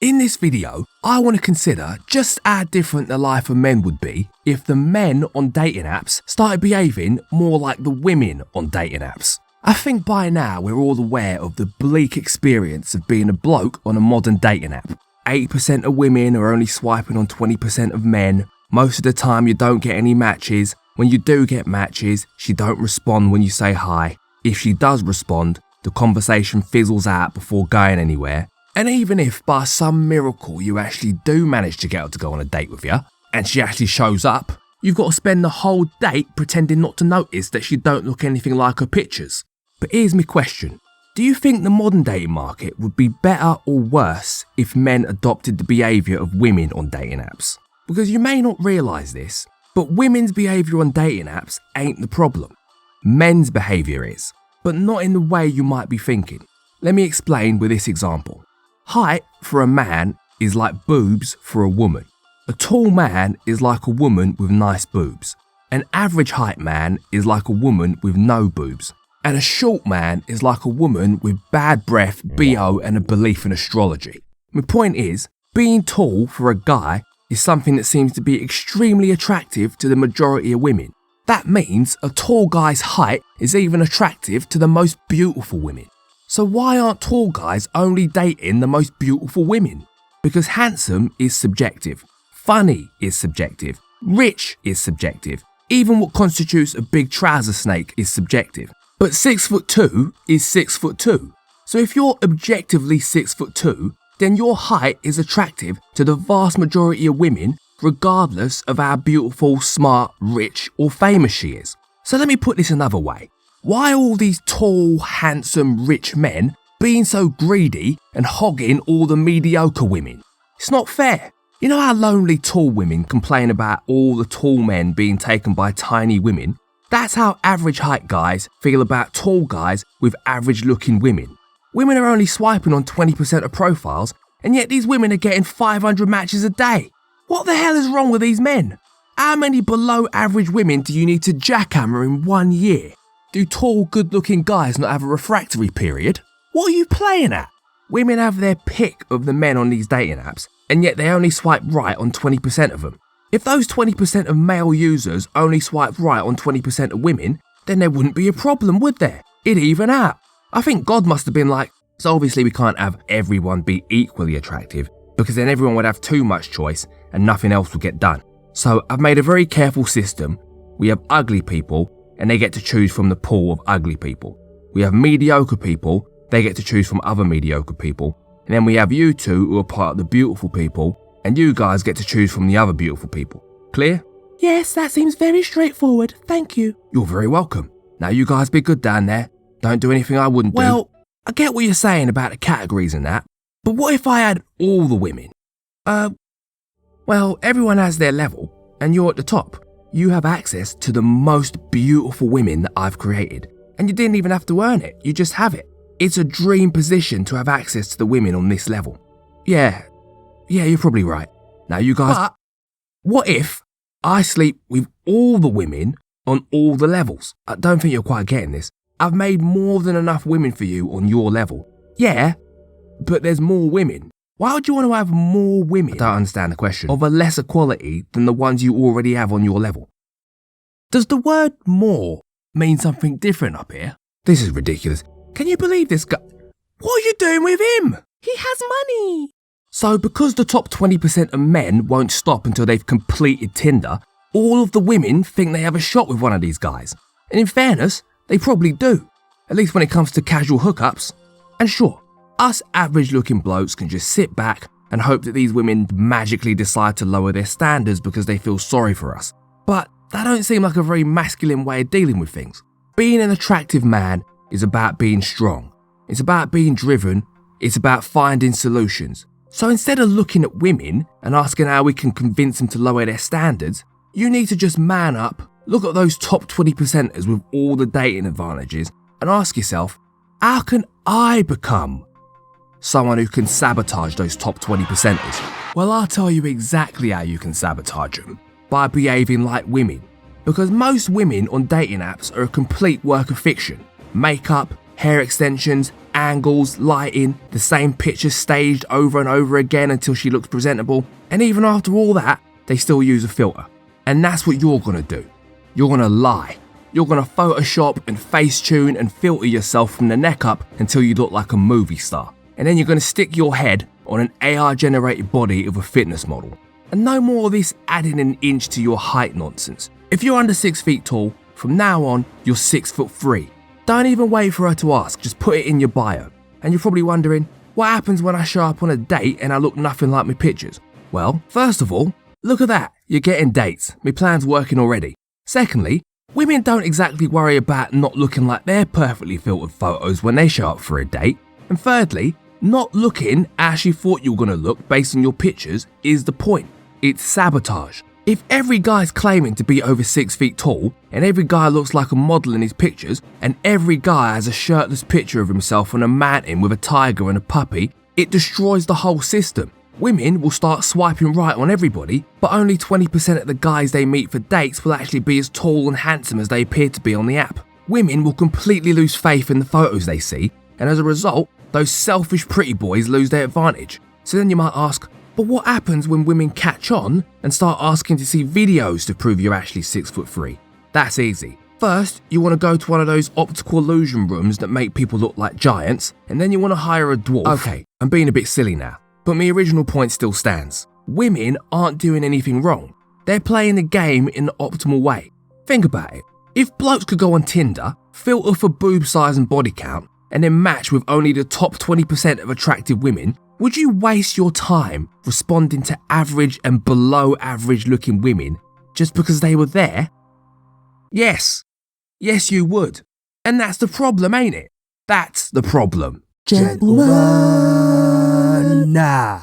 In this video, I want to consider just how different the life of men would be if the men on dating apps started behaving more like the women on dating apps. I think by now we're all aware of the bleak experience of being a bloke on a modern dating app. 80% of women are only swiping on 20% of men. Most of the time you don't get any matches. When you do get matches, she don't respond when you say hi. If she does respond, the conversation fizzles out before going anywhere. And even if by some miracle you actually do manage to get her to go on a date with you, and she actually shows up, you've got to spend the whole date pretending not to notice that she don't look anything like her pictures. But here's my question. Do you think the modern dating market would be better or worse if men adopted the behaviour of women on dating apps? Because you may not realise this, but women's behaviour on dating apps ain't the problem. Men's behaviour is, but not in the way you might be thinking. Let me explain with this example. Height for a man is like boobs for a woman. A tall man is like a woman with nice boobs. An average height man is like a woman with no boobs. And a short man is like a woman with bad breath, BO and a belief in astrology. My point is, being tall for a guy is something that seems to be extremely attractive to the majority of women. That means a tall guy's height is even attractive to the most beautiful women. So why aren't tall guys only dating the most beautiful women? Because handsome is subjective, funny is subjective, rich is subjective, even what constitutes a big trouser snake is subjective. But 6'2" is 6'2". So if you're objectively 6'2", then your height is attractive to the vast majority of women regardless of how beautiful, smart, rich or famous she is. So let me put this another way. Why are all these tall, handsome, rich men being so greedy and hogging all the mediocre women? It's not fair. You know how lonely tall women complain about all the tall men being taken by tiny women? That's how average height guys feel about tall guys with average looking women. Women are only swiping on 20% of profiles, and yet these women are getting 500 matches a day. What the hell is wrong with these men? How many below average women do you need to jackhammer in 1 year? Do tall, good-looking guys not have a refractory period? What are you playing at? Women have their pick of the men on these dating apps, and yet they only swipe right on 20% of them. If those 20% of male users only swipe right on 20% of women, then there wouldn't be a problem, would there? It'd even out. I think God must have been like, so obviously we can't have everyone be equally attractive, because then everyone would have too much choice and nothing else would get done. So I've made a very careful system. We have ugly people, and they get to choose from the pool of ugly people. We have mediocre people, they get to choose from other mediocre people. And then we have you two who are part of the beautiful people, and you guys get to choose from the other beautiful people. Clear? Yes, that seems very straightforward, thank you. You're very welcome. Now you guys be good down there. Don't do anything I wouldn't do. Well, I get what you're saying about the categories and that, but what if I had all the women? Well, everyone has their level, and you're at the top. You have access to the most beautiful women that I've created. And you didn't even have to earn it, you just have it. It's a dream position to have access to the women on this level. Yeah, you're probably right. Now you guys... But what if I sleep with all the women on all the levels? I don't think you're quite getting this. I've made more than enough women for you on your level. Yeah, but there's more women. Why would you want to have more women? I don't understand the question. Of a lesser quality than the ones you already have on your level. Does the word more mean something different up here? This is ridiculous. Can you believe this guy? What are you doing with him? He has money. So because the top 20% of men won't stop until they've completed Tinder, all of the women think they have a shot with one of these guys. And in fairness, they probably do. At least when it comes to casual hookups. And sure, us average looking blokes can just sit back and hope that these women magically decide to lower their standards because they feel sorry for us. But that don't seem like a very masculine way of dealing with things. Being an attractive man is about being strong. It's about being driven. It's about finding solutions. So instead of looking at women and asking how we can convince them to lower their standards, you need to just man up, look at those top 20%ers with all the dating advantages and ask yourself, how can I become someone who can sabotage those top 20%ers? Well, I'll tell you exactly how you can sabotage them. By behaving like women. Because most women on dating apps are a complete work of fiction. Makeup, hair extensions, angles, lighting, the same picture staged over and over again until she looks presentable. And even after all that, they still use a filter. And that's what you're gonna do. You're gonna lie. You're gonna Photoshop and Facetune and filter yourself from the neck up until you look like a movie star. And then you're gonna stick your head on an AI generated body of a fitness model. And no more of this adding an inch to your height nonsense. If you're under 6 feet tall, from now on, you're 6'3". Don't even wait for her to ask, just put it in your bio. And you're probably wondering, what happens when I show up on a date and I look nothing like my pictures? Well, first of all, look at that, you're getting dates. My plan's working already. Secondly, women don't exactly worry about not looking like their perfectly filtered photos when they show up for a date. And thirdly, not looking as you thought you were going to look based on your pictures is the point. It's sabotage. If every guy's claiming to be over 6 feet tall, and every guy looks like a model in his pictures, and every guy has a shirtless picture of himself on a mountain with a tiger and a puppy, it destroys the whole system. Women will start swiping right on everybody, but only 20% of the guys they meet for dates will actually be as tall and handsome as they appear to be on the app. Women will completely lose faith in the photos they see, and as a result, those selfish pretty boys lose their advantage. So then you might ask, but what happens when women catch on and start asking to see videos to prove you're actually 6'3"? That's easy. First, you want to go to one of those optical illusion rooms that make people look like giants, and then you want to hire a dwarf. Okay, I'm being a bit silly now, but my original point still stands. Women aren't doing anything wrong. They're playing the game in the optimal way. Think about it. If blokes could go on Tinder, filter for boob size and body count, and then match with only the top 20% of attractive women, would you waste your time responding to average and below average looking women just because they were there? Yes. Yes, you would. And that's the problem, ain't it? That's the problem. Gentlemen, nah.